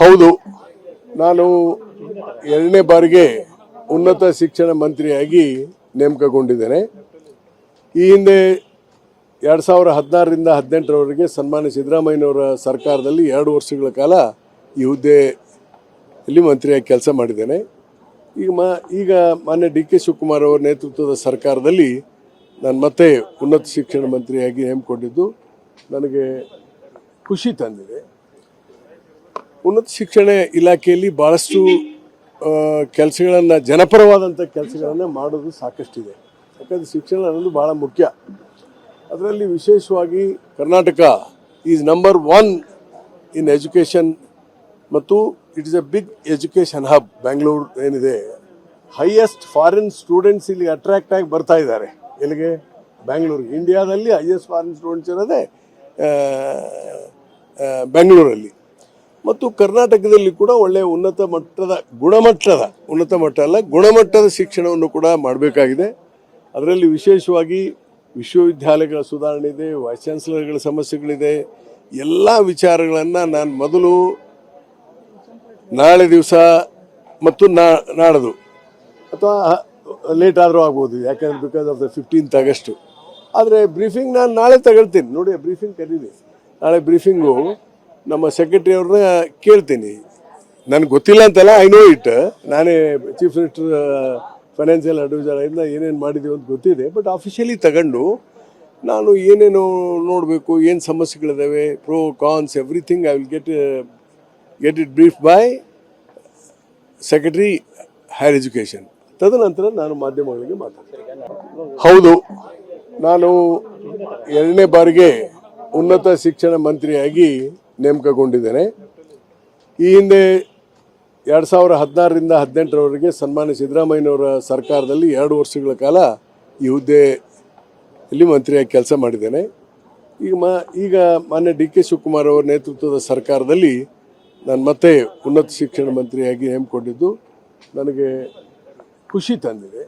ಹೌದು, ನಾನು ಎರಡನೇ ಬಾರಿಗೆ ಉನ್ನತ ಶಿಕ್ಷಣ ಮಂತ್ರಿಯಾಗಿ ನೇಮಕಗೊಂಡಿದ್ದೇನೆ. ಈ ಹಿಂದೆ 2016ರಿಂದ 18ರವರೆಗೆ ಸನ್ಮಾನ್ಯ ಸಿದ್ದರಾಮಯ್ಯನವರ ಸರ್ಕಾರದಲ್ಲಿ 2 ವರ್ಷಗಳ ಕಾಲ ಈ ಹುದ್ದೆಯಲ್ಲಿ ಮಂತ್ರಿಯಾಗಿ ಕೆಲಸ ಮಾಡಿದ್ದೇನೆ. ಈಗ ಮಾನ್ಯ ಡಿ.ಕೆ. ಶಿವಕುಮಾರ್ ಅವರ ನೇತೃತ್ವದ ಸರ್ಕಾರದಲ್ಲಿ ನಾನು ಮತ್ತೆ ಉನ್ನತ ಶಿಕ್ಷಣ ಮಂತ್ರಿಯಾಗಿ ನೇಮಕೊಂಡಿದ್ದು ನನಗೆ ಖುಷಿ ತಂದಿದೆ. ಉನ್ನತ ಶಿಕ್ಷಣ ಇಲಾಖೆಯಲ್ಲಿ ಭಾಳಷ್ಟು ಕೆಲಸಗಳನ್ನು, ಜನಪರವಾದಂಥ ಕೆಲಸಗಳನ್ನು ಮಾಡೋದು ಸಾಕಷ್ಟಿದೆ. ಯಾಕಂದರೆ ಶಿಕ್ಷಣ ಅನ್ನೋದು ಭಾಳ ಮುಖ್ಯ. ಅದರಲ್ಲಿ ವಿಶೇಷವಾಗಿ Karnataka is number 1 in education ಮತ್ತು it is a big education hub. Bangalore ಏನಿದೆ, ಹೈಯೆಸ್ಟ್ ಫಾರಿನ್ ಸ್ಟೂಡೆಂಟ್ಸ್ ಇಲ್ಲಿ ಅಟ್ರಾಕ್ಟ್ ಆಗಿ ಬರ್ತಾ ಇದ್ದಾರೆ. ಎಲ್ಲಿಗೆ? ಬ್ಯಾಂಗ್ಳೂರು. ಇಂಡಿಯಾದಲ್ಲಿ ಹೈಯೆಸ್ಟ್ ಫಾರಿನ್ ಸ್ಟೂಡೆಂಟ್ಸ್ ಇರೋದೇ ಬೆಂಗಳೂರಲ್ಲಿ. ಮತ್ತು ಕರ್ನಾಟಕದಲ್ಲಿ ಕೂಡ ಒಳ್ಳೆಯ ಗುಣಮಟ್ಟದ ಶಿಕ್ಷಣವನ್ನು ಕೂಡ ಮಾಡಬೇಕಾಗಿದೆ. ಅದರಲ್ಲಿ ವಿಶೇಷವಾಗಿ ವಿಶ್ವವಿದ್ಯಾಲಯಗಳ ಸುಧಾರಣೆ ಇದೆ, ವೈಸ್ ಚಾನ್ಸಲರ್ಗಳ ಸಮಸ್ಯೆಗಳಿದೆ. ಎಲ್ಲ ವಿಚಾರಗಳನ್ನು ನಾನು ಮೊದಲು ನಾಳೆ ದಿವಸ ಮತ್ತು ನಾಡದು ಅಥವಾ ಲೇಟ್ ಆದರೂ ಆಗ್ಬೋದು, ಯಾಕಂದ್ರೆ because of the 15th August. ಆದರೆ ಬ್ರೀಫಿಂಗ್ ನಾನು ನಾಳೆ ತಗೊಳ್ತೀನಿ. ನೋಡಿ, ಬ್ರೀಫಿಂಗ್ ಕರೀರಿ. ನಾಳೆ ಬ್ರೀಫಿಂಗು ನಮ್ಮ ಸೆಕ್ರೆಟರಿ ಅವ್ರನ್ನ ಕೇಳ್ತೀನಿ. ನನಗೆ ಗೊತ್ತಿಲ್ಲ ಅಂತಲ್ಲ, ಐ ನೋ ಇಟ್. ನಾನೇ ಚೀಫ್ ಮಿನಿಸ್ಟರ್ ಫೈನಾನ್ಷಿಯಲ್ ಅಡ್ವೈಸರಿಂದ ಏನೇನು ಮಾಡಿದ್ದೀವಿ ಅಂತ ಗೊತ್ತಿದೆ. ಬಟ್ ಅಫಿಷಿಯಲಿ ತಗೊಂಡು ನಾನು ಏನೇನು ನೋಡಬೇಕು, ಏನು ಸಮಸ್ಯೆಗಳಿದ್ದಾವೆ, pro cons everything I will get it brief by secretary higher education. ತದನಂತರ ನಾನು ಮಾಧ್ಯಮಗಳಿಗೆ ಮಾತಾಡ್ತೀನಿ. ಹೌದು, ನಾನು ಎರಡನೇ ಬಾರಿಗೆ ಉನ್ನತ ಶಿಕ್ಷಣ ಮಂತ್ರಿಯಾಗಿ ನೇಮಕಗೊಂಡಿದ್ದೇನೆ. ಈ ಹಿಂದೆ 2016ರಿಂದ 18ರವರೆಗೆ ಸನ್ಮಾನ್ಯ ಸಿದ್ದರಾಮಯ್ಯನವರ ಸರ್ಕಾರದಲ್ಲಿ 2 ವರ್ಷಗಳ ಕಾಲ ಈ ಹುದ್ದೆಯಲ್ಲಿ ಮಂತ್ರಿಯಾಗಿ ಕೆಲಸ ಮಾಡಿದ್ದೇನೆ. ಈಗ ಮಾನ್ಯ ಡಿ.ಕೆ. ಶಿವಕುಮಾರ್ ಅವರ ನೇತೃತ್ವದ ಸರ್ಕಾರದಲ್ಲಿ ನಾನು ಮತ್ತೆ ಉನ್ನತ ಶಿಕ್ಷಣ ಮಂತ್ರಿಯಾಗಿ ನೇಮಕೊಂಡಿದ್ದು ನನಗೆ ಖುಷಿ ತಂದಿದೆ.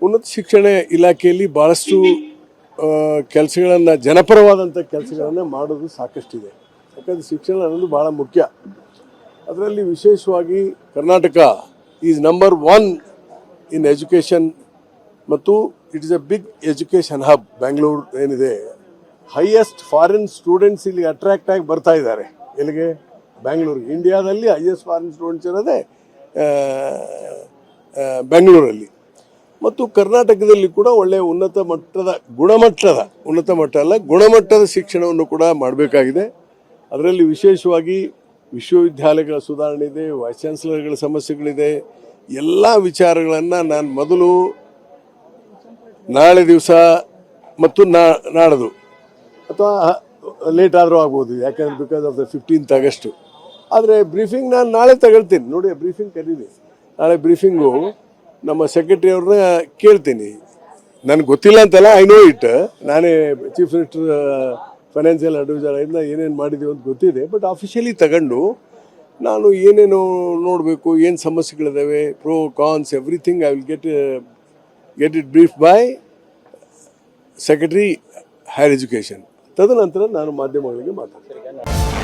ಉನ್ನತ ಶಿಕ್ಷಣ ಇಲಾಖೆಯಲ್ಲಿ ಭಾಳಷ್ಟು ಕೆಲಸಗಳನ್ನು, ಜನಪರವಾದಂಥ ಕೆಲಸಗಳನ್ನು ಮಾಡೋದು ಸಾಕಷ್ಟಿದೆ. ಯಾಕಂದರೆ ಶಿಕ್ಷಣ ಅನ್ನೋದು ಭಾಳ ಮುಖ್ಯ. ಅದರಲ್ಲಿ ವಿಶೇಷವಾಗಿ Karnataka is number 1 in education ಮತ್ತು it is a big education hub. Bangalore ಏನಿದೆ, ಹೈಯೆಸ್ಟ್ ಫಾರಿನ್ ಸ್ಟೂಡೆಂಟ್ಸ್ ಇಲ್ಲಿ ಅಟ್ರಾಕ್ಟ್ ಆಗಿ ಬರ್ತಾ ಇದ್ದಾರೆ. ಎಲ್ಲಿಗೆ? ಬ್ಯಾಂಗ್ಳೂರು. ಇಂಡಿಯಾದಲ್ಲಿ ಹೈಯೆಸ್ಟ್ ಫಾರಿನ್ ಸ್ಟೂಡೆಂಟ್ಸ್ ಇರೋದೇ ಬೆಂಗಳೂರಲ್ಲಿ. ಮತ್ತು ಕರ್ನಾಟಕದಲ್ಲಿ ಕೂಡ ಒಳ್ಳೆಯ ಗುಣಮಟ್ಟದ ಶಿಕ್ಷಣವನ್ನು ಕೂಡ ಮಾಡಬೇಕಾಗಿದೆ. ಅದರಲ್ಲಿ ವಿಶೇಷವಾಗಿ ವಿಶ್ವವಿದ್ಯಾಲಯಗಳ ಸುಧಾರಣೆ ಇದೆ, ವೈಸ್ ಚಾನ್ಸಲರ್ಗಳ ಸಮಸ್ಯೆಗಳಿದೆ. ಎಲ್ಲ ವಿಚಾರಗಳನ್ನು ನಾನು ಮೊದಲು ನಾಳೆ ದಿವಸ ಮತ್ತು ನಾಡದು ಅಥವಾ ಲೇಟ್ ಆದರೂ ಆಗ್ಬೋದು, ಯಾಕಂದ್ರೆ because of the 15th August. ಆದರೆ ಬ್ರೀಫಿಂಗ್ ನಾನು ನಾಳೆ ತಗೊಳ್ತೀನಿ. ನೋಡಿ, ಬ್ರೀಫಿಂಗ್ ಕರೀರಿ. ನಾಳೆ ಬ್ರೀಫಿಂಗು ನಮ್ಮ ಸೆಕ್ರೆಟರಿ ಅವ್ರನ್ನ ಕೇಳ್ತೀನಿ. ನನಗೆ ಗೊತ್ತಿಲ್ಲ ಅಂತಲ್ಲ, ಐ ನೋ ಇಟ್. ನಾನೇ ಚೀಫ್ ಮಿನಿಸ್ಟರ್ ಫೈನಾನ್ಷಿಯಲ್ ಅಡ್ವೈಸರಿಂದ ಏನೇನು ಮಾಡಿದ್ದೀವಿ ಅಂತ ಗೊತ್ತಿದೆ. ಬಟ್ ಅಫಿಷಿಯಲಿ ತಗೊಂಡು ನಾನು ಏನೇನು ನೋಡಬೇಕು, ಏನು ಸಮಸ್ಯೆಗಳಿದ್ದಾವೆ, pro cons everything I will get it brief by secretary higher education. ತದನಂತರ ನಾನು ಮಾಧ್ಯಮಗಳಿಗೆ ಮಾತಾಡ್ತೀನಿ.